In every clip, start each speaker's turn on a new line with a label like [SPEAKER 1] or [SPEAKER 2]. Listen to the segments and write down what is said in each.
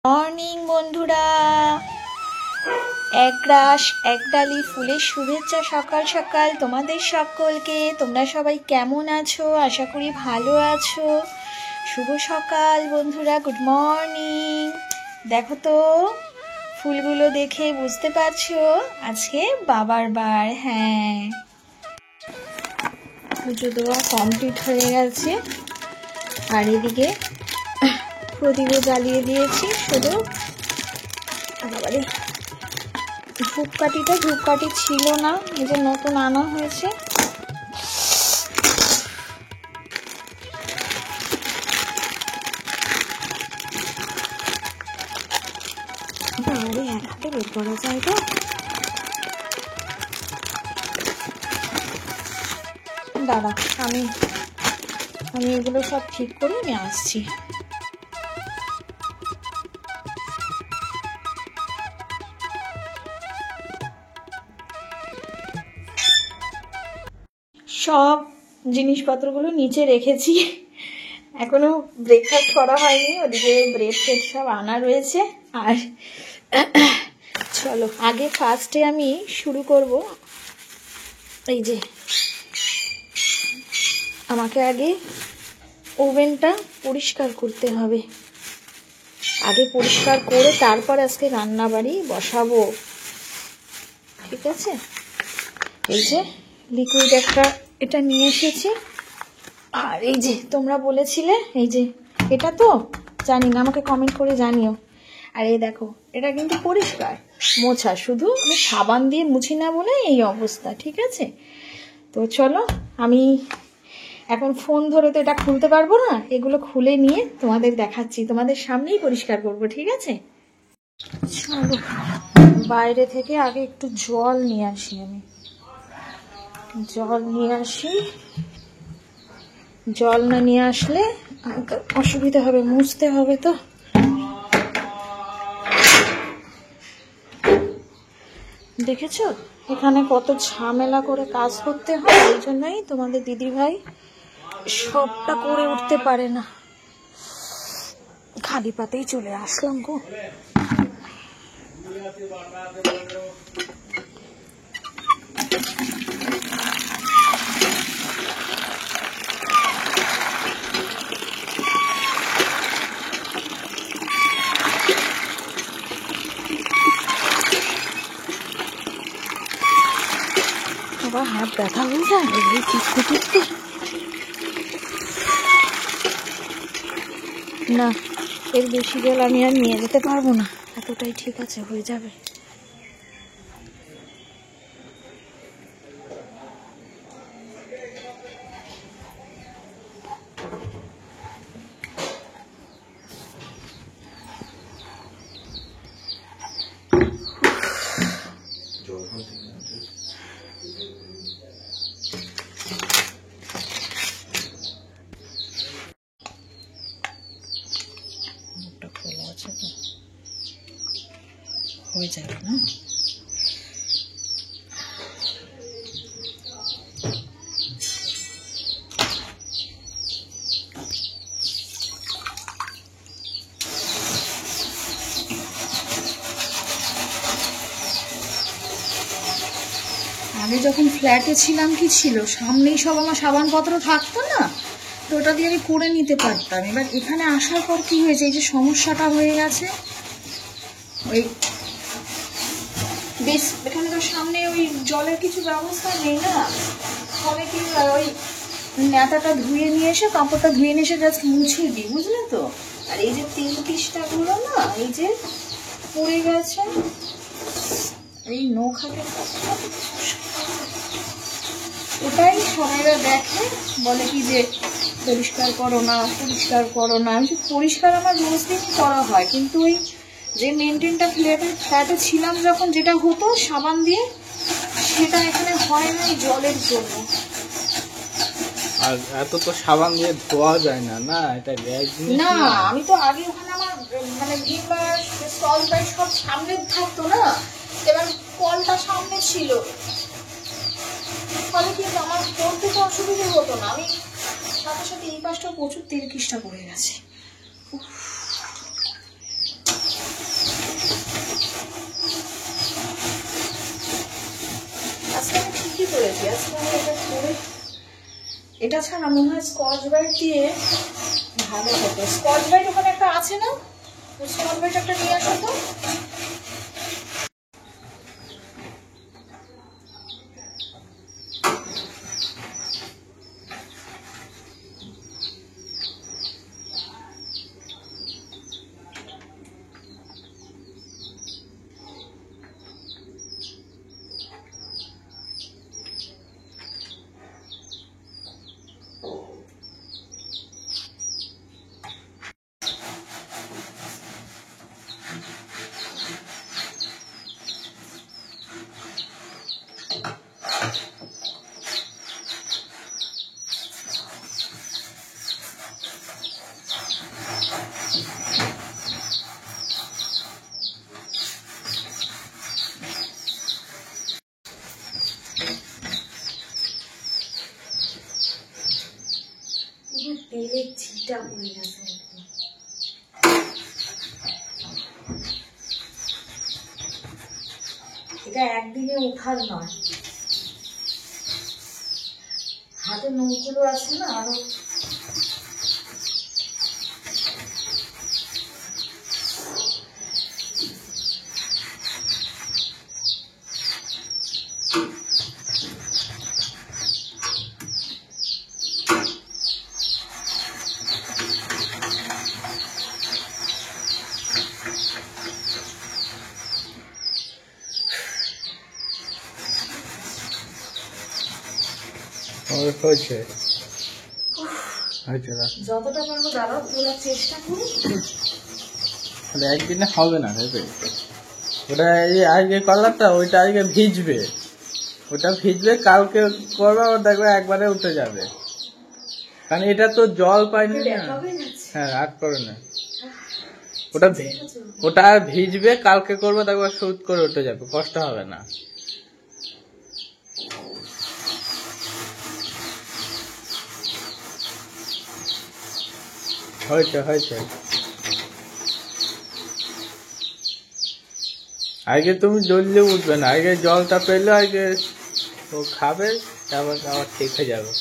[SPEAKER 1] Morning বন্ধুরা, একরাশ একডালি ফুলের শুভেচ্ছা সকাল সকাল তোমাদের সকলকে। তোমরা সবাই কেমন আছো? আশা করি ভালো আছো। শুভ সকাল বন্ধুরা, গুড মর্নিং। দেখো তো ফুলগুলো দেখে বুঝতে পারছো আজকে বাবার বার। হ্যাঁ, পুজো দেওয়া কমপ্লিট হয়ে গেছে আর এদিকে প্রদীপও জ্বালিয়ে দিয়েছি। শুধু ধূপকাঠি ছিল না, এই যে নতুন আনা হয়েছে। এক হাতে বের করা যায় তো। দাঁড়া, আমি এগুলো সব ঠিক করে আমি আসছি। সব জিনিসপত্রগুলো নিচে রেখেছি, এখনো ব্রেকফাস্ট করা হয়নি। ওদিকে ব্রেড ফ্রেড সব আনা রয়েছে। আর চলো আগে ফার্স্টে আমি শুরু করব। এই যে আমাকে আগে ওভেনটা পরিষ্কার করতে হবে। আগে পরিষ্কার করে তারপর আজকে রান্না বাড়ি বসাবো, ঠিক আছে? এই যে লিকুইড একটা এটা নিয়ে এসেছি। আর এই যে তোমরা বলেছিলে, এই যে এটা তো জানি না, আমাকে কমেন্ট করে জানিও। আর এই দেখো, এটা কিন্তু পরিষ্কার মোছা, শুধু আমি সাবান দিয়ে মুছি না বলে এই অবস্থা, ঠিক আছে? তো চলো, আমি এখন ফোন ধরে তো এটা খুলতে পারবো না, এগুলো খুলে নিয়ে তোমাদের দেখাচ্ছি, তোমাদের সামনেই পরিষ্কার করব, ঠিক আছে? চলো বাইরে থেকে আগে একটু জল নিয়ে আসি। আমি জল নিয়ে আসি, জল না নিয়ে আসলে তো অসুবিধা হবে, মুছতে হবে তো। দেখেছো এখানে কত ঝামেলা করে কাজ করতে হয়, এই জন্যই তোমাদের দিদিভাই সবটা করে উঠতে পারে না। খালি পাতেই চলে আসলাম গো। আবার হাত ব্যথা হয়ে যায় এই টিপতে টিপতে। না, এর বেশি জল আমি আর নিয়ে যেতে পারবো না, এতটাই ঠিক আছে, হয়ে যাবে। হয়ে যাবে না? আগে যখন ফ্ল্যাটে ছিলাম কি ছিল, সামনেই সব আমার সাবানপত্র থাকতো না, তো ওটা দিয়ে আমি করে নিতে পারতাম। এবার এখানে আসার পর কি হয়েছে, এই যে সমস্যাটা হয়ে গেছে, ওই বেশ এখানে তো সামনে ওই জলের কিছু ব্যবস্থা নেই না, ফলে কি ওই নেতাটা ধুয়ে নিয়ে এসে, কাপড়টা ধুয়ে নিয়ে এসে জাস্ট মুছিয়ে দিই, বুঝলে তো? আর এই যে তিল তিষ্টাগুলো না, এই যে পড়ে গেছে, এই নৌখাটের কাজটা, ওটাই সবাইরা দেখে, বলে কি যে পরিষ্কার করো না, পরিষ্কার করো না। পরিষ্কার আমার রোজ দিনই করা হয়, কিন্তু ওই যে মেনটেনটা ফ্ল্যাটে ছিলাম যখন, যেটা হতো সাবান দিয়ে, সেটা এখানে হয় না এই জলের জন্য।
[SPEAKER 2] আর এত তো সাবান দিয়ে ধোয়া যায় না, না এটা গ্যাস
[SPEAKER 1] না। আমি তো আগে ওখানে আমার মানে ভিমবার স্টলটাই সব সামনে থাকতো না, এবার কলটা সামনে ছিল, ফলে কিন্তু আমার করতে তো অসুবিধা হতো না। আমি সাথে সাথে এই পাশটা প্রচুর তেল কিষ্টা পড়ে গেছে। চলেছি আজকে আমি এটা করে, এটা ছাড়া মনে হয় স্কচ ব্রাইট দিয়ে ভালো হতো। স্কচ ব্রাইট ওখানে একটা আছে না, স্কচ ব্রাইট একটা নিয়ে আসো তো। তেলের ছিটা পড়ে গেছে একদম। এটা একদিনে ওঠার নয়, হাতে নৌগুলো আছে না আরো।
[SPEAKER 2] হয়েছে
[SPEAKER 1] যতটা পারবো দাঁড়াও তোলার চেষ্টা করি।
[SPEAKER 2] একদিনে হবে না ভেবে, ওটা এই আজকে কলারটা ওইটা আজকে ভিজবে, ওটা ভিজবে কালকে করবে, ওটা দেখবে একবারে উঠে যাবে, কারণ এটা তো জল পায়নি না। হ্যাঁ আর করে না, ওটা আর ভিজবে, কালকে করবে দেখবে সুদ করে উঠে যাবে, কষ্ট হবে না। হয়েছে হয়েছে, আগে তুমি জ্বললে উঠবে না, আগে জলটা পেলে আগে ও খাবে, তারপর আবার ঠিক হয়ে যাবে।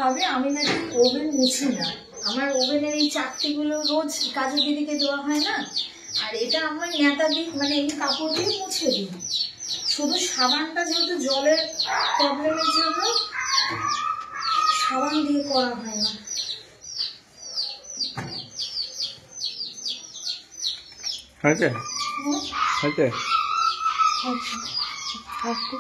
[SPEAKER 1] ভাবে আমি নাকি ওভেন মুছি না, আমার ওভেনের এই চাকতিগুলো রোজ কাজের দিদিকে দেওয়া হয় না, আর এটা আমার নেতা দিই, মানে এই কাপড় দিয়ে মুছে দিই। শুধু সাবানটা যেহেতু জলের প্রবলেমের জন্য সাবান দিয়ে করা হয় না।
[SPEAKER 2] হয়েছে হয়েছে
[SPEAKER 1] আচ্ছা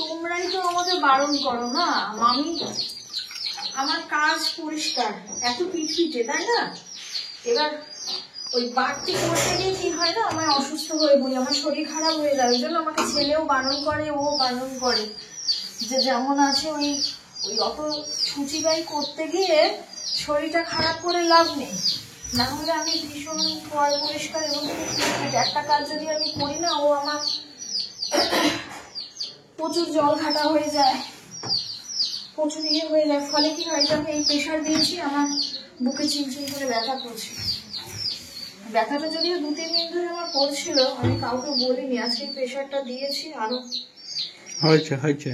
[SPEAKER 1] তোমরাই তো আমাকে বারণ করো না মামি, আমার কাজ পরিষ্কার, এত পিটপিটে তাই না? এবার ওই বাড়তি করতে গিয়ে কি হয় না, আমার অসুস্থ হয়ে পড়ি, আমার শরীর খারাপ হয়ে যায়। ওই জন্য আমাকে ছেলেও বারণ করে, ও বারণ করে যে যেমন আছে ওই ওই অত ছুচিবাই করতে গিয়ে শরীরটা খারাপ করে লাভ নেই। না হলে আমি ভীষণ পরিষ্কার এবং একটা কাজ যদি আমি করি না, ও আমার প্রচুর জল ঘাটা হয়ে যায়, প্রচুর ইয়ে হয়ে যায়। ফলে কি হয়, আমি এই প্রেশার দিয়েছি, আমার বুকে চিনচিন করে ব্যথা করছে। ব্যথাটা যদিও 2-3 দিন ধরে আমার করছিল, আমি কাউকে বলিনি, আজকে প্রেশারটা দিয়েছি আরো
[SPEAKER 2] হয়েছে।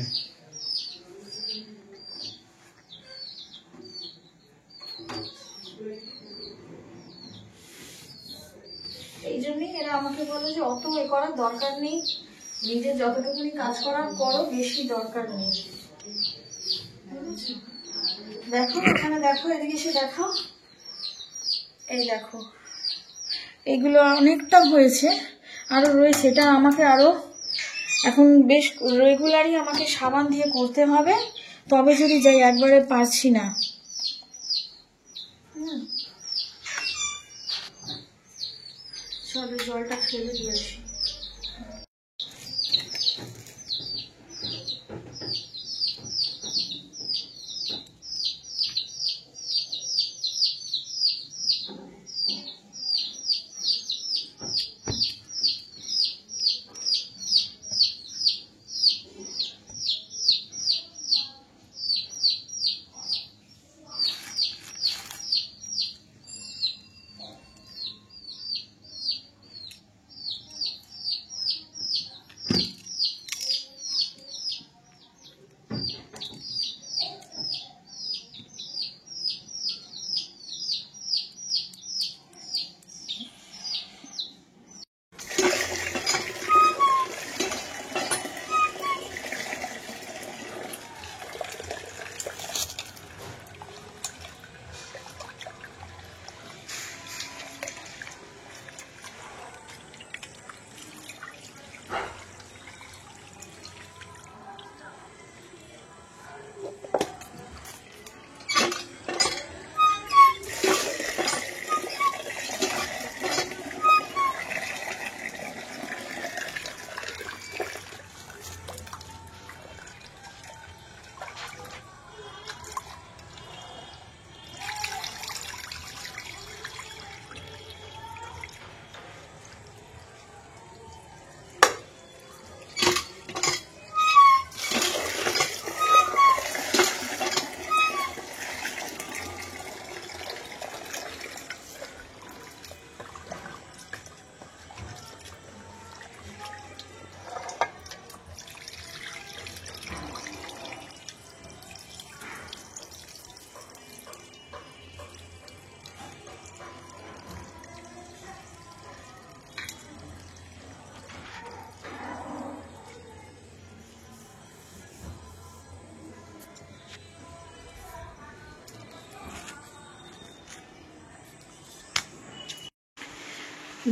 [SPEAKER 1] এই জন্যই এরা আমাকে বলে যে অত এ করার দরকার নেই, নিজের যতটুকুনি কাজ করার করো, বেশি দরকার নেই। দেখো এখানে, দেখো এদিকে এসে দেখো, এই দেখো এগুলো অনেকটা হয়েছে, আরো রয়েছে। এটা আমাকে আরো এখন বেশ রেগুলারই আমাকে সাবান দিয়ে করতে হবে, তবে যদি যাই, একবারে পারছি না। চলো জলটা ফেলে দিয়ে আসি।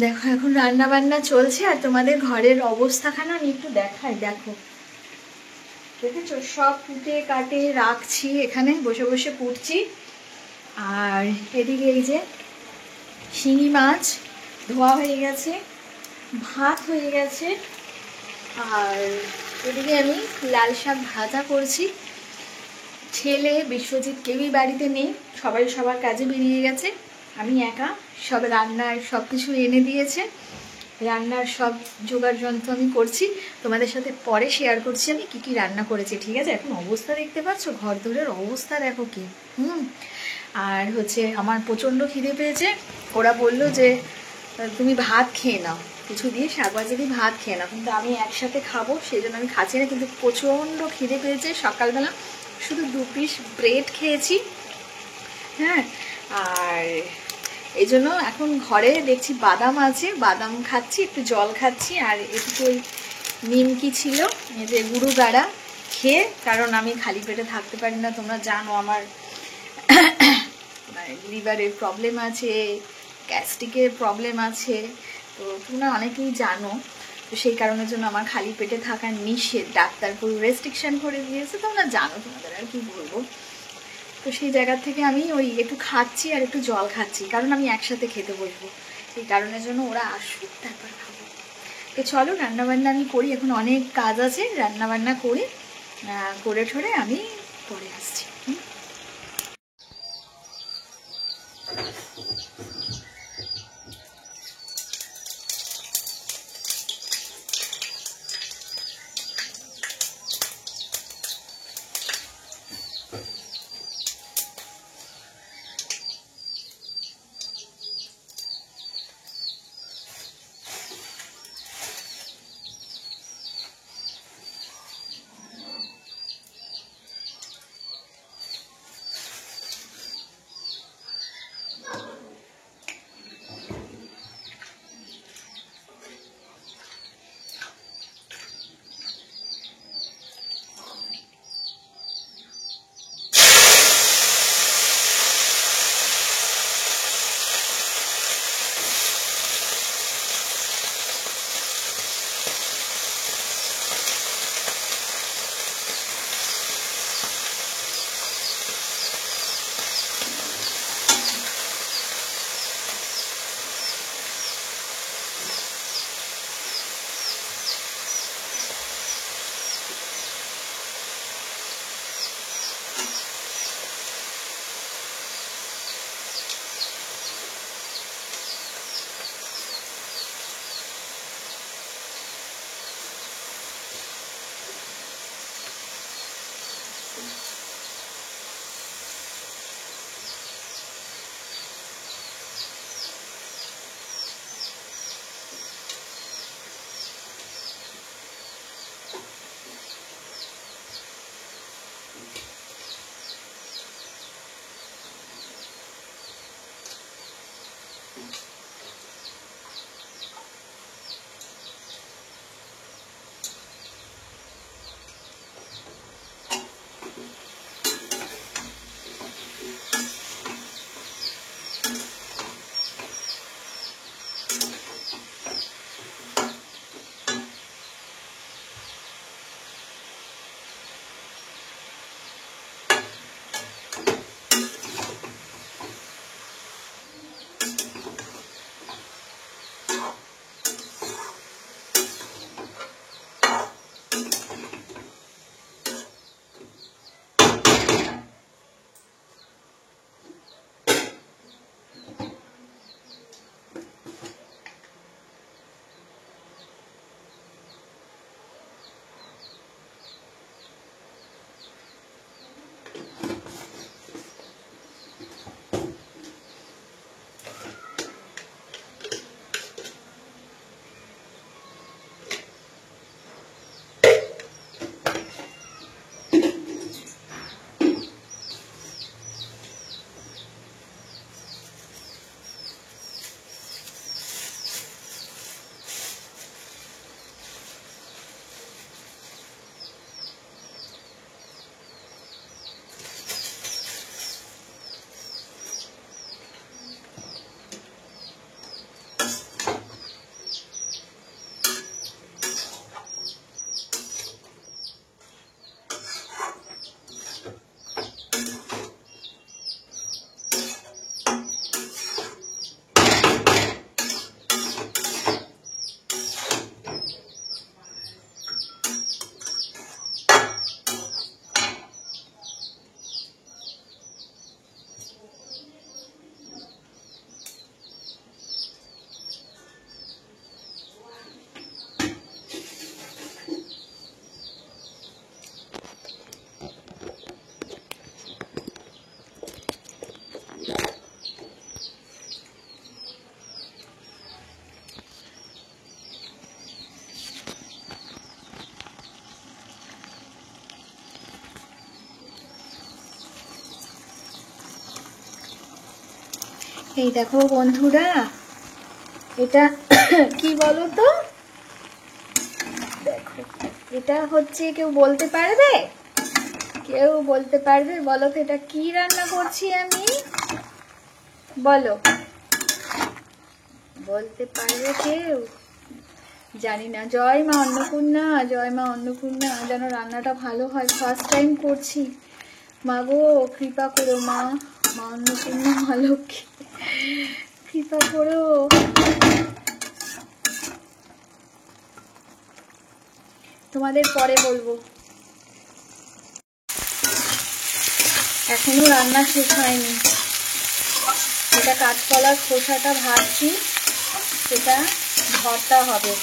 [SPEAKER 1] দেখো এখন রান্না বান্না চলছে, আর তোমাদের ঘরের অবস্থাখানা আমি একটু দেখাই। দেখো দেখেছো, সব কুটে কাটে রাখছি, এখানে বসে বসে কুটছি। আর এদিকে এই যে শিঙি মাছ ধোয়া হয়ে গেছে, ভাত হয়ে গেছে, আর এদিকে আমি লাল শাক ভাজা করছি। ছেলে বিশ্বজিৎ কেউই বাড়িতে নেই, সবাই সবার কাজে বেরিয়ে গেছে, আমি একা। সব রান্নার সব কিছু এনে দিয়েছে, রান্নার সব জোগাড় যন্ত্র আমি করছি, তোমাদের সাথে পরে শেয়ার করছি আমি কি কি রান্না করেছি, ঠিক আছে? এখন অবস্থা দেখতে পাচ্ছ, ঘর দোরের অবস্থা দেখো কি। আর হচ্ছে আমার প্রচণ্ড খিদে পেয়েছে, ওরা বলল যে তুমি ভাত খেয়ে নাও, কিছু দিয়ে শাকভাজি দিয়ে ভাত খেয়ে নাও, কিন্তু আমি একসাথে খাবো সেই জন্য আমি খাচ্ছি না। কিন্তু প্রচণ্ড খিদে পেয়েছে, সকালবেলা শুধু 2 পিস ব্রেড খেয়েছি, হ্যাঁ। আর এই জন্য এখন ঘরে দেখছি বাদাম আছে, বাদাম খাচ্ছি, একটু জল খাচ্ছি। আর একটু ওই নিমকি ছিল, এই যে গুঁড়ো গাড়া খেয়ে, কারণ আমি খালি পেটে থাকতে পারি না, তোমরা জানো আমার লিভারের প্রবলেম আছে, গ্যাস্ট্রিকের প্রবলেম আছে, তো তোমরা অনেকেই জানো। তো সেই কারণের জন্য আমার খালি পেটে থাকা নিষেধ, ডাক্তার পুরো রেস্ট্রিকশন করে দিয়েছে। তোমরা জানো, তোমাদের আর কি বলবো। তো সেই জায়গা থেকে আমি ওই একটু খাচ্ছি আর একটু জল খাচ্ছি, কারণ আমি একসাথে খেতে বসবো। এই কারণের জন্য ওরা আসুক তারপর খাবো। তো চলো রান্নাবান্না আমি করি, এখন অনেক কাজ আছে, রান্নাবান্না করে ঠরে আমি পরে আসছি। এই দেখো বন্ধুরা, এটা কি বলো তো, দেখো এটা হচ্ছে, কেউ বলতে পারবে? কেউ বলতে পারবে? বলো তো এটা কি রান্না করছি আমি? বলো, বলতে পারবে কেউ? জানি না। জয় মা অন্নপূর্ণা, জয় মা অন্নপূর্ণা, যেন রান্নাটা ভালো হয়। ফার্স্ট টাইম করছি, মা গো কৃপা করো মা, মা অন্নপূর্ণা, মা লক্ষ্মী কৃপা করো। তোমাদের পরে বলবো। এখনো রান্না শেষ হয়নি। এটা কাঁচকলার খোসাটা ভাজছি, সেটা ভর্তা হবে।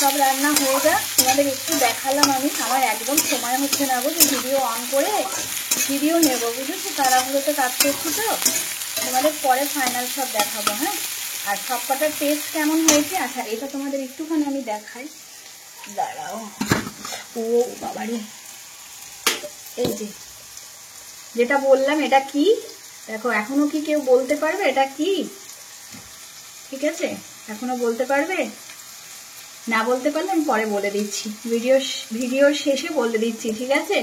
[SPEAKER 1] সব রান্না হয়ে যাক, তোমাদের একটু দেখালাম আমি। আমার একদম সময় হচ্ছে না গো যে ভিডিও অন করে ভিডিও নেব, বুঝেছো? তাড়াহুড়োতে কাজ করছি তো, তোমাদের পরে ফাইনাল সব দেখাবো। হ্যাঁ, আর সব কটার টেস্ট কেমন হয়েছে। আচ্ছা, এটা তোমাদের একটুখানি আমি দেখাই, দাঁড়াও। ও বাবারে, এই যে যেটা বললাম, এটা কি দেখো, এখনো কি কেউ বলতে পারবে এটা কি? ঠিক আছে, এখনো বলতে পারবে? না বলতে পারলে আমি পরে বলে দিচ্ছি, ভিডিওর শেষে বলে দিচ্ছি, ঠিক আছে?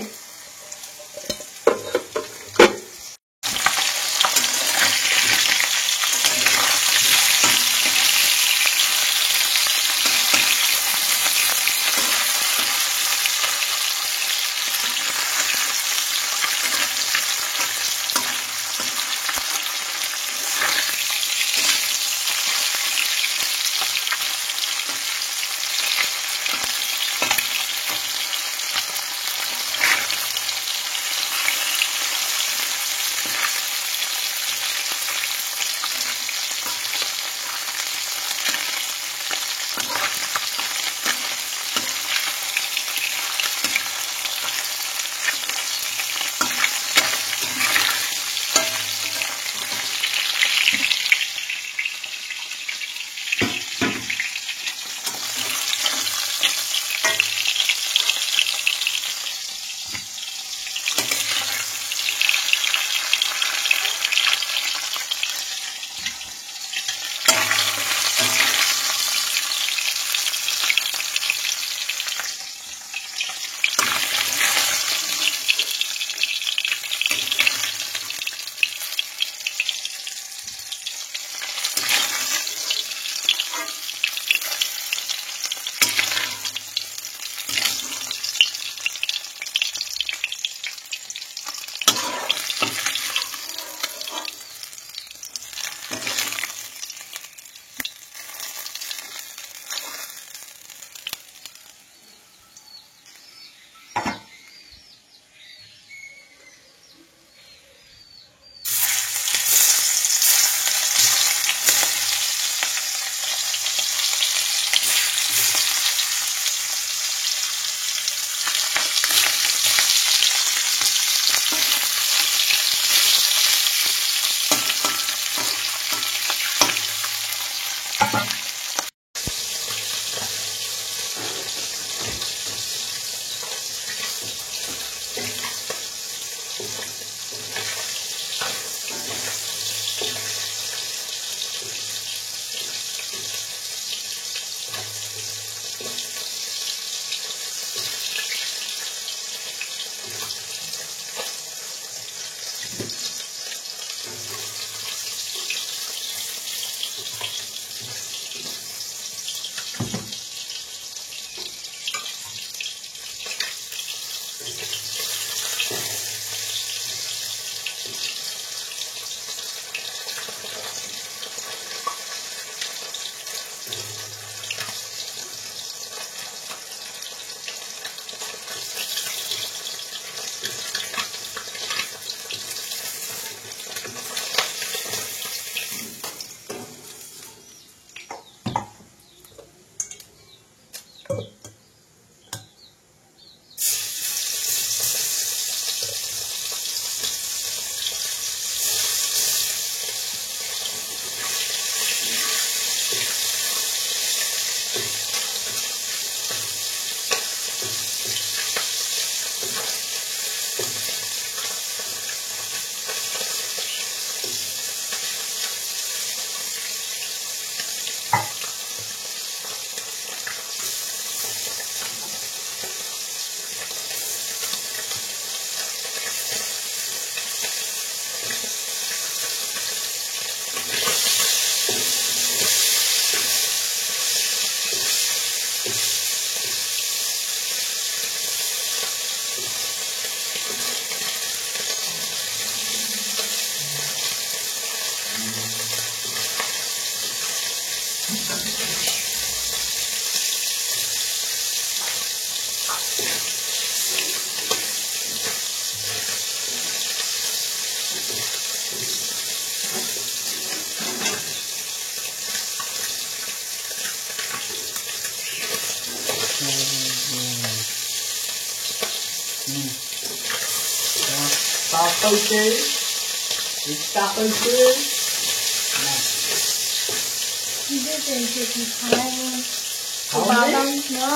[SPEAKER 1] বাদাম না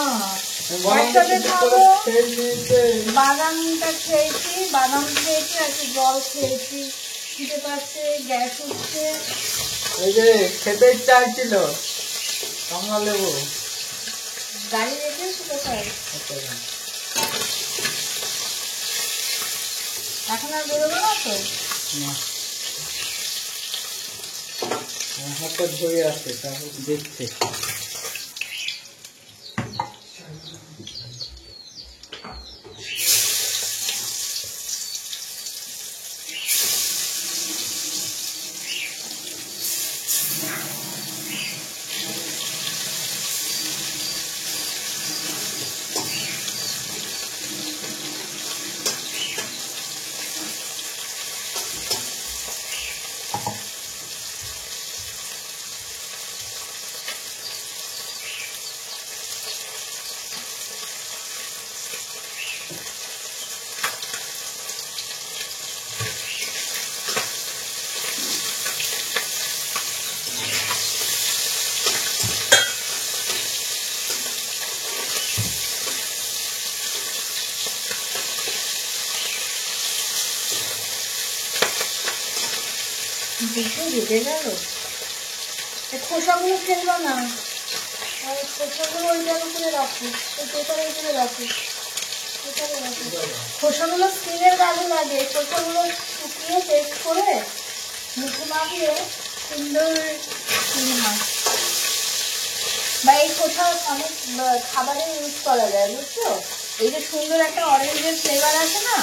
[SPEAKER 1] একসাথে খাবো। বাদামটা খেয়েছি, বাদাম খেয়েছি আর একটু জল খেয়েছি, খিদে পাচ্ছে, গ্যাস উঠছে।
[SPEAKER 2] এই যে খেতে ইচ্ছা হচ্ছিল কমলা লেবু
[SPEAKER 1] গাড়ি রেখেছি কোথায়? এখন আর বেরোবো না তো?
[SPEAKER 2] হাতটা ধরে আছে তারপর দেখছে।
[SPEAKER 1] দুটো বেজে গেল। খোসাগুলো ফেলবো না, খোসাগুলো ওইটার উপরে রাখো, ওই পেপারের উপরে রাখো, খোসাগুলো স্কিনের কাজে লাগে। খোসাগুলো শুকিয়ে পেস্ট করে মুখে মাখিয়ে সুন্দর স্কিন হয়। বা এই খোসা অনেক খাবারে ইউজ করা যায়, বুঝছো? এই যে সুন্দর একটা অরেঞ্জের ফ্লেভার আছে না,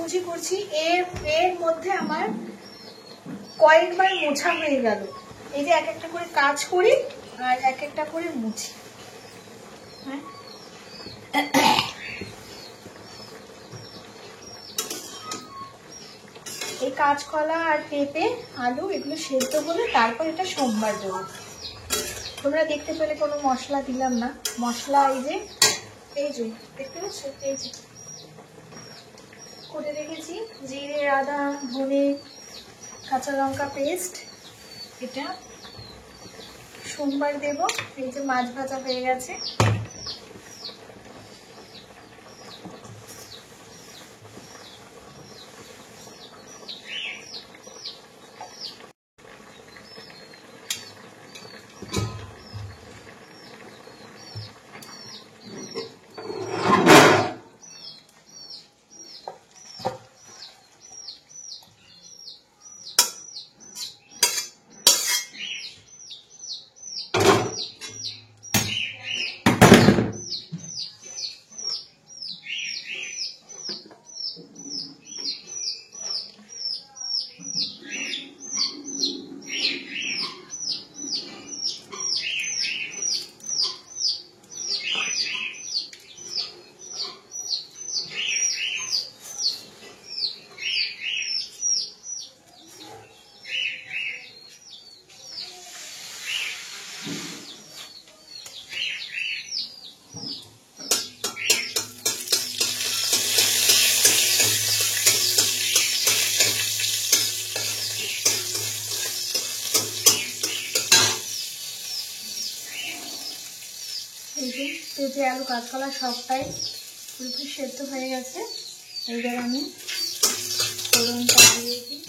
[SPEAKER 1] মোছামুছি করছি, এর মধ্যে আমার কয়েকবার মোছা হয়ে গেল। এই যে এক একটা করে কাজ করি আর এক একটা করে মুছি। হ্যাঁ, এই কাঁচকলা আর পেঁপে আলু এগুলো সেদ্ধ হলে তারপর এটা সোমবার দেবো। তোমরা দেখতে পেলে কোনো মশলা দিলাম না। মশলা এই যে দেখতে পাচ্ছ, এই যে করে রেখেছি জিরে, আদা, ধনে, কাঁচা লঙ্কা পেস্ট, এটা সোমবার দেব। এই যে মাছ ভাজা হয়ে গেছে। পেঁপে, আলু, কাঁচকলা সবটাই পুরোপুরি সেদ্ধ হয়ে গেছে। এইবার আমি ফোড়নটা দিয়ে দিই।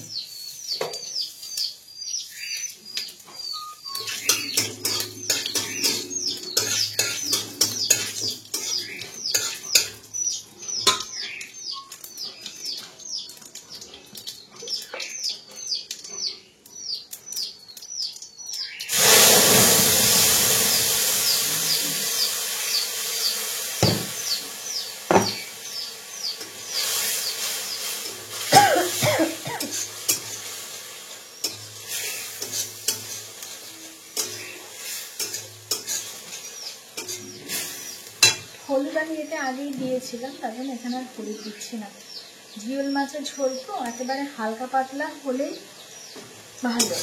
[SPEAKER 1] হলুদ আমি এতে আগেই দিয়েছিলাম, তার জন্য এখানে আর হলুদ দিচ্ছি না। জিওল মাছের ঝোল তো একেবারে হালকা পাতলা হলেই ভালো।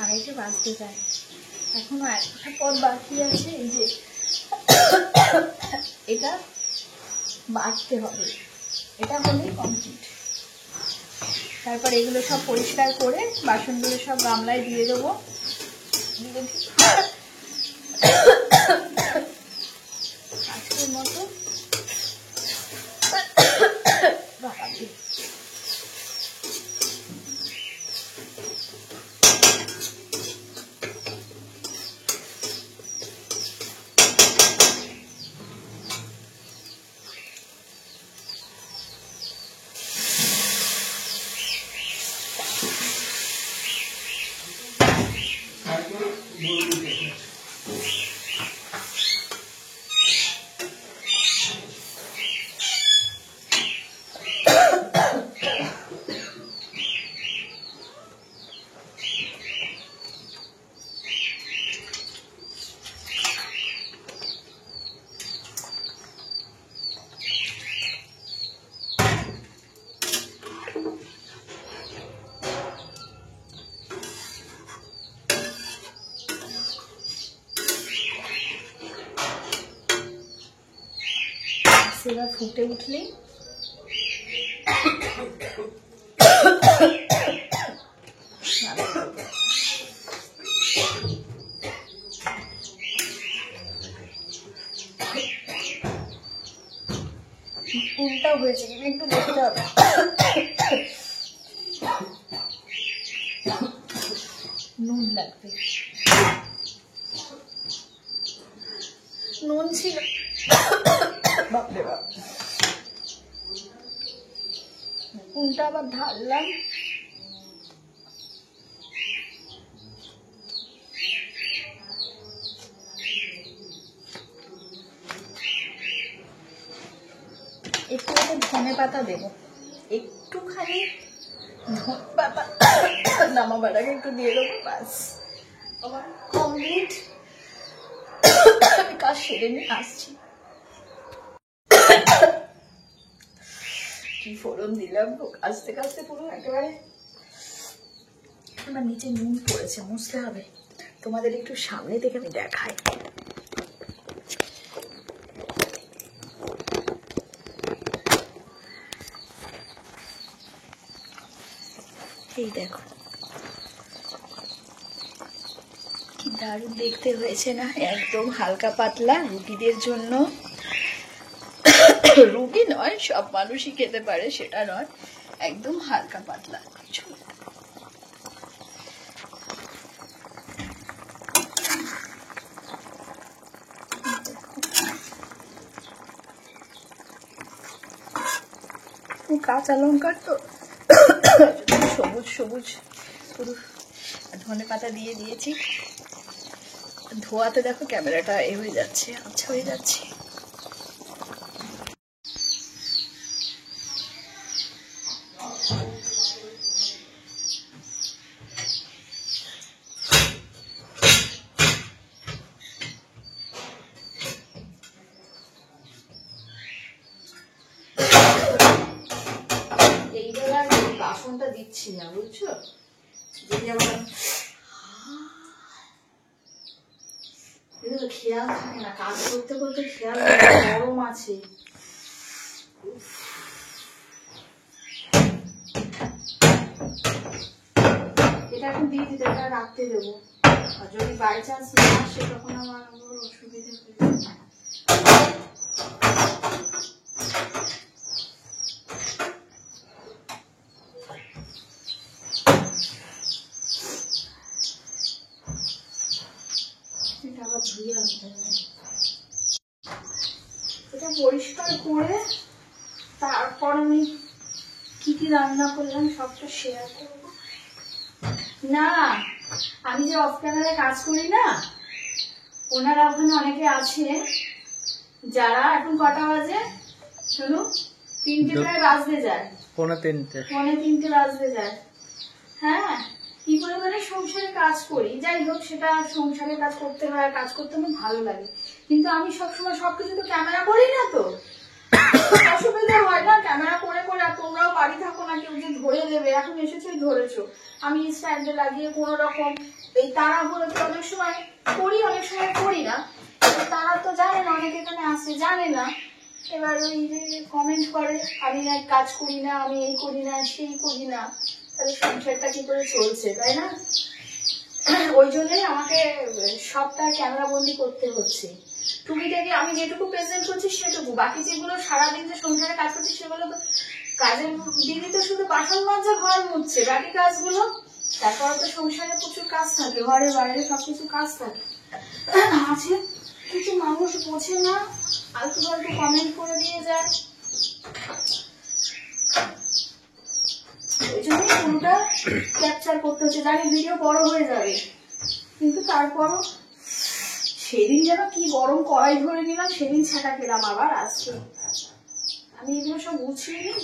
[SPEAKER 1] আড়াইটে বাজতে যায়, এখনো একটা পদ বাকি আছে। এই যে এটা বাটতে হবে, এটা হলেই কমপ্লিট। তারপর এগুলো সব পরিষ্কার করে বাসনগুলো সব গামলায় দিয়ে দেবো। আজকের মতো এবার ফুটে উঠলেই উল্টাও হয়েছে কিনা একটু দেখতে হবে। নুন লাগবে, নুন ছিল বাপরে বাপ, কোনটা আবার ঢাললাম। একটু ধনে পাতা দেবো, একটুখানি ধনে পাতা নামাবার আগে একটু দিয়ে দেবো, ব্যাস আমার কমপ্লিট। আমি কাজ সেরে নিয়ে আসছি। কি ফোড়ন দিলাম আস্তে আস্তে পুরো একেবারে। আমার নিচে নুন পড়েছে, মুছতে হবে। তোমাদের একটু সামনে থেকে আমি দেখাই। এই দেখো কি দারুণ দেখতে হয়েছে না, একদম হালকা পাতলা রুটিদের জন্য। রুটি নয়, সব মানুষই খেতে পারে সেটা নয়, একদম হালকা পাতলা কিছু। কাঁচা লঙ্কার তো সবুজ সবুজ পুরো। ধনে পাতা দিয়ে দিয়েছি। ধোয়াতে দেখো ক্যামেরাটা এ হয়ে যাচ্ছে, আচ্ছা হয়ে যাচ্ছে। বাসনটা দিচ্ছি না, বুঝছো? যদি আমার খেয়াল থাকে না, কাজ করতে করতে খেয়াল গরম আছে। এটা এখন দিয়ে দিতে, এটা রাখতে দেবো। আর যদি বাই চান্স না আসে তখন আমার অসুবিধা হয়ে যাবে। এটা পরিষ্কার করে তারপর আমি কি কি রান্না করলাম সবটা শেয়ার করব। না, আমি যে অফ ক্যামেরায় কাজ করি না, ওনারা ওখানে অনেকে আছে যারা, এখন কটা বাজে শোনো, 3টে প্রায় বাজতে যায়, 3:45 বাজতে যায়। হ্যাঁ, কি করে মানে সংসারে কাজ করি, যাই হোক সেটা সংসারে কাজ করতে হয়, কাজ করতে আমার ভালো লাগে। কিন্তু আমি সবসময় সবকিছু তো ক্যামেরা করি না, তো অসুবিধা হয় না ক্যামেরা করে করে। আর তোমরাও বাড়ি থাকো না, কেউ যে ধরে দেবে, এখন এসেছো ধরেছো। আমি স্ট্যান্ডে লাগিয়ে কোন রকম এই তারা বলে তো অনেক সময় করি, অনেক সময় করি না। তারা তো জানে না, অনেকে এখানে আসে জানে না। এবার ওই যে কমেন্ট করে আমি কাজ করি না, আমি এই করি না, সেই করি না, তাহলে সংসারটা কি করে চলছে, তাই না? ওই জন্যই আমাকে সবটা ক্যামেরা বন্দি করতে হচ্ছে। টুকিটাকি আমি যেটুকু প্রেজেন্ট করছি সেটুকু, বাকি যেগুলো সারাদিন যে সংসারে কাজ করছি সেগুলো তো কাজের দিদি তো শুধু বাসন মাজা, ঘর মুছছে, বাকি কাজগুলো। তারপর তো সংসারে প্রচুর কাজ থাকে, ঘরে বাইরে সবকিছু কাজ থাকে। আছে কিছু মানুষ বোঝে না, আলতু ফালতু কমেন্ট করে দিয়ে যায়। ওই জন্যই পুরোটা ক্যাপচার করতে হচ্ছে। জানি ভিডিও বড় হয়ে যাবে, কিন্তু তারপরও সেদিন যেন কি গরম কড়াই ধরে নিলাম, সেদিন ছাটা খেলাম আবার আজকে। আমি এগুলো সব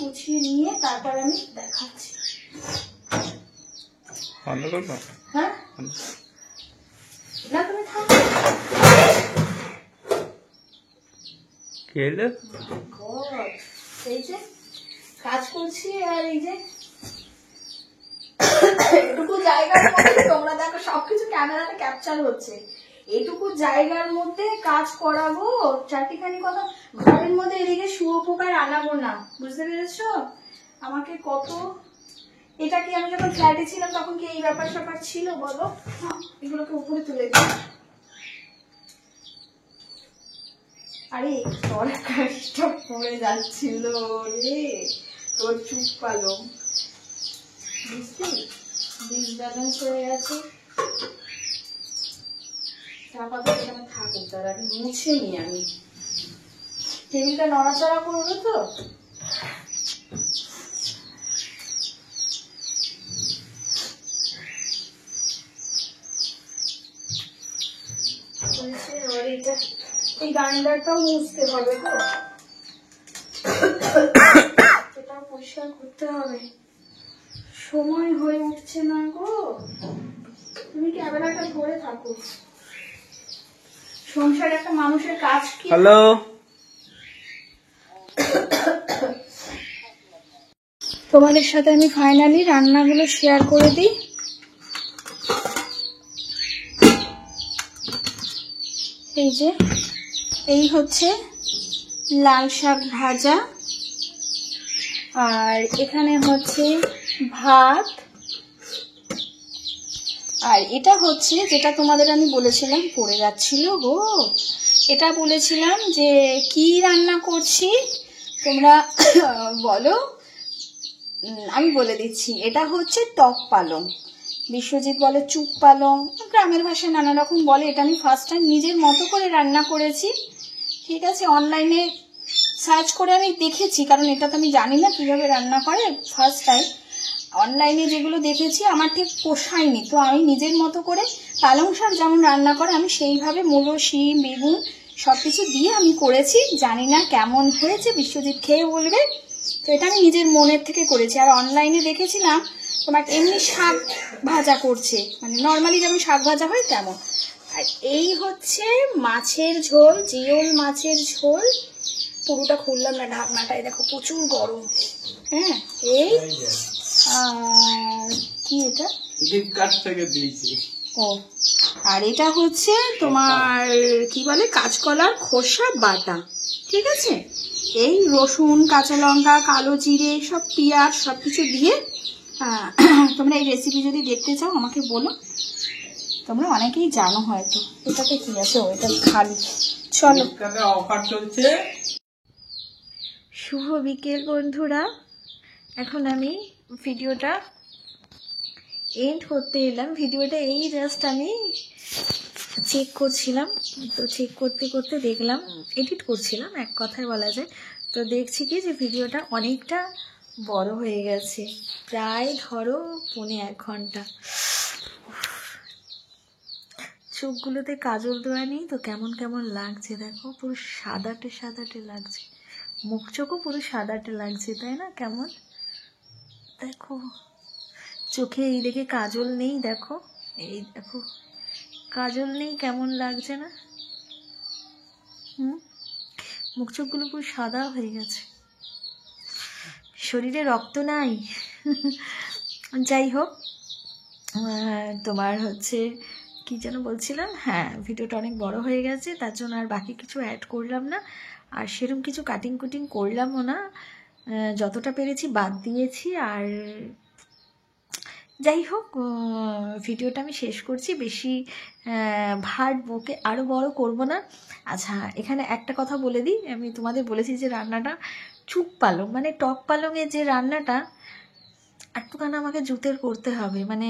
[SPEAKER 1] গুছিয়ে নিয়ে তারপর আমি দেখাচ্ছি। হ্যাঁ না, তুমি থাকো। এই যে কাজ করছি, আর এই যে এটুকু জায়গার মধ্যে তোমরা দেখো সবকিছু ক্যামেরাতে ক্যাপচার হচ্ছে। এটুকু জায়গার মধ্যে কাজ করাবো, চারটিখানি কথা। ঘরের মধ্যে এদিকে শুয়োপোকার আনাবো না, বুঝতে পেরেছো? আমাকে কত, এটা কি আমি যখন ফ্ল্যাটে ছিলাম তখন কি এই ব্যাপার স্যাপার ছিল বলো? এগুলোকে উপরে তুলে দিই। আরে তরকারিটা পড়ে যাচ্ছিল রে, তোর চুপ পালো, বুঝলি? ডিসব্যালেন্স হয়ে গেছে। থাকুক, তার আগে মুছে নি আমি। টেবিলটা নড়াচড়া করবে তো। এই গ্রাইন্ডারটাও মুছতে হবে তো, এটাও পরিষ্কার করতে হবে। সময় হয়ে উঠছে না গো, তুমি ক্যামেরাটা ধরে থাকো। সংসারে একটা মানুষের কাজ কি।
[SPEAKER 2] হ্যালো,
[SPEAKER 1] তোমাদের সাথে আমি ফাইনালি রান্নাগুলো শেয়ার করে দিই। এই যে এই হচ্ছে লাল শাক ভাজা, আর এখানে হচ্ছে ভাত, আর এটা হচ্ছে যেটা তোমাদের আমি বলেছিলাম পড়ে যাচ্ছিল গো, এটা বলেছিলাম যে কি রান্না করছি তোমরা বলো, আমি বলে দিচ্ছি। এটা হচ্ছে টক পালং, বিশ্বজিৎ বলে চুপ পালং, গ্রামের ভাষায় নানা রকম বলে। এটা আমি ফার্স্ট টাইম নিজের মতো করে রান্না করেছি, ঠিক আছে। অনলাইনে সার্চ করে আমি দেখেছি, কারণ এটা তো আমি জানি না কীভাবে রান্না করে। ফার্স্ট টাইম অনলাইনে যেগুলো দেখেছি আমার ঠিক পোষায়নি, তো আমি নিজের মতো করে পালং শাক যেমন রান্না করে আমি সেইভাবে মূলো, শিম, বেগুন সব কিছু দিয়ে আমি করেছি। জানি না কেমন হয়েছে, বিশ্বজিৎ খেয়ে বলবে। তো এটা আমি নিজের মনের থেকে করেছি। আর অনলাইনে দেখেছিলাম তোমার এমনি শাক ভাজা করছে, মানে নর্মালি যেমন শাক ভাজা হয় তেমন। আর এই হচ্ছে মাছের ঝোল, জিওল মাছের ঝোল। পুরোটা খুললাম না ঢাকনাটাই, দেখো প্রচুর গরম। হ্যাঁ, এই আর কি এটা ও, আর এটা হচ্ছে তোমার কি বলে কাঁচকলার খোসা বাটা, ঠিক আছে। এই রসুন, কাঁচা লঙ্কা, কালো জিরে, সব পেঁয়াজ সবকিছু দিয়ে তোমরা এই রেসিপি যদি দেখতে চাও আমাকে বলো, তোমরা অনেকেই জানো হয়তো। এটাতে কি আছে, ওইটা খালি। চলো,
[SPEAKER 2] অফার চলছে।
[SPEAKER 1] শুভ বিকেল বন্ধুরা, এখন আমি ভিডিওটা এন্ড করতে এলাম। ভিডিওটা এই জাস্ট আমি চেক করছিলাম, তো চেক করতে করতে দেখলাম, এডিট করছিলাম এক কথায় বলা যায়। তো দেখছি কি যে ভিডিওটা অনেকটা বড় হয়ে গেছে, প্রায় ধরো 1.5 ঘন্টা। চোখগুলোতে কাজল দেওয়া নেই তো কেমন কেমন লাগছে, দেখো পুরো সাদাটে সাদাটে লাগছে, মুখ চোখও পুরো সাদাটে লাগছে, তাই না? কেমন দেখো, চোখে এই দেখে কাজল নেই, দেখো এই দেখো কাজল নেই, কেমন লাগছে না? মুখ চোখগুলো পুরো সাদা হয়ে গেছে, শরীরে রক্ত নাই। যাই হোক, তোমার হচ্ছে কি যেন বলছিলাম, হ্যাঁ ভিডিওটা অনেক বড় হয়ে গেছে, তার জন্য আর বাকি কিছু অ্যাড করলাম না, আর সেরকম কিছু কাটিং কুটিং করলামও না, যতটা পেরেছি বাদ দিয়েছি। আর যাই হোক, ভিডিওটা আমি শেষ করছি, বেশি ভাট বকে আরও বড় করব না। আচ্ছা, এখানে একটা কথা বলে দিই, আমি তোমাদের বলেছি যে রান্নাটা চুপ পালং মানে টক পালংয়ের যে রান্নাটা একটুখানি আমাকে জুতের করতে হবে, মানে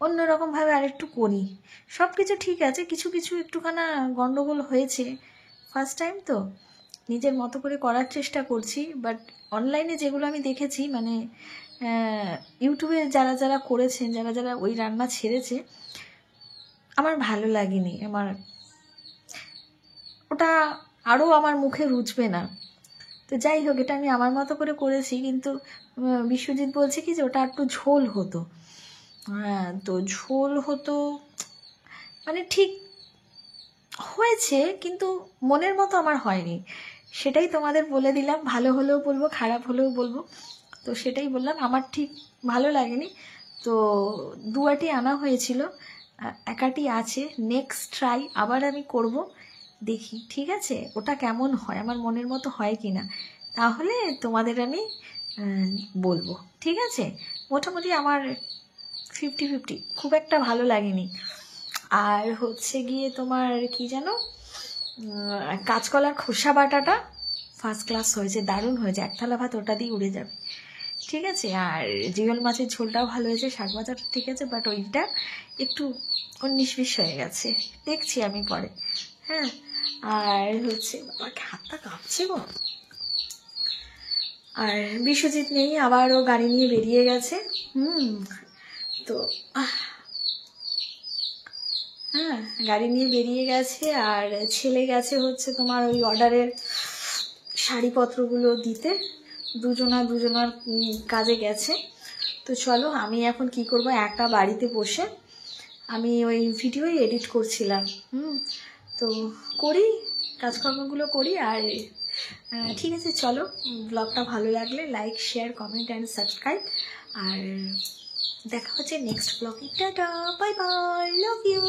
[SPEAKER 1] অন্যরকমভাবে আরেকটু করি। সব কিছু ঠিক আছে, কিছু কিছু একটুখানা গন্ডগোল হয়েছে, ফার্স্ট টাইম তো নিজের মতো করে করার চেষ্টা করছি। বাট অনলাইনে যেগুলো আমি দেখেছি, মানে ইউটিউবে যারা যারা করেছেন, যারা যারা ওই রান্না ছেড়েছে, আমার ভালো লাগেনি, আমার ওটা আরও আমার মুখে রুচবে না। তো যাই হোক, এটা আমি আমার মতো করে করেছি, কিন্তু বিশ্বজিৎ বলছে কি যে ওটা একটু ঝোল হতো। হ্যাঁ, তো ঝোল হতো মানে ঠিক হয়েছে, কিন্তু মনের মতো আমার হয়নি, সেটাই তোমাদের বলে দিলাম। ভালো হলেও বলবো, খারাপ হলেও বলবো, তো সেটাই বললাম, আমার ঠিক ভালো লাগেনি। তো 2 আটি আনা হয়েছিল, 1 আটি আছে, নেক্সট ট্রাই আবার আমি করব, দেখি ঠিক আছে ওটা কেমন হয়, আমার মনের মতো হয় কি না, তাহলে তোমাদের আমি বলবো, ঠিক আছে। মোটামুটি আমার 50-50, খুব একটা ভালো লাগেনি। আর হচ্ছে গিয়ে তোমার কি জানো, কাঁচকলার খোসা বাটাটা ফার্স্ট ক্লাস হয়েছে, দারুণ হয়েছে, 1 থালা ভাত ওটা দিয়ে উড়ে যাবে, ঠিক আছে। আর জিওল মাছের ঝোলটাও ভালো হয়েছে, শাক ভাজাটা ঠিক আছে, বাট ওইটা একটু 19-20 হয়ে গেছে, দেখছি আমি পরে। হ্যাঁ, আর হচ্ছে আমার হাতটা কাঁপছে গো। আর বিশ্বজিৎ নেই, আবার ও গাড়ি নিয়ে বেরিয়ে গেছে। তো হ্যাঁ, গাড়ি নিয়ে বেরিয়ে গেছে। আর ছেলে গেছে হচ্ছে তোমার ওই অর্ডারের শাড়িপত্রগুলো দিতে, দুজনার কাজে গেছে। তো চলো, আমি এখন কি করব, একা বাড়িতে বসে আমি ওই ভিডিওই এডিট করছিলাম। তো করি, কাজকর্মগুলো করি। আর ঠিক আছে, চলো, ব্লগটা ভালো লাগলে like, share, comment and subscribe. আর দেখা হচ্ছে নেক্সট ব্লগে। Tata, bye bye, love you.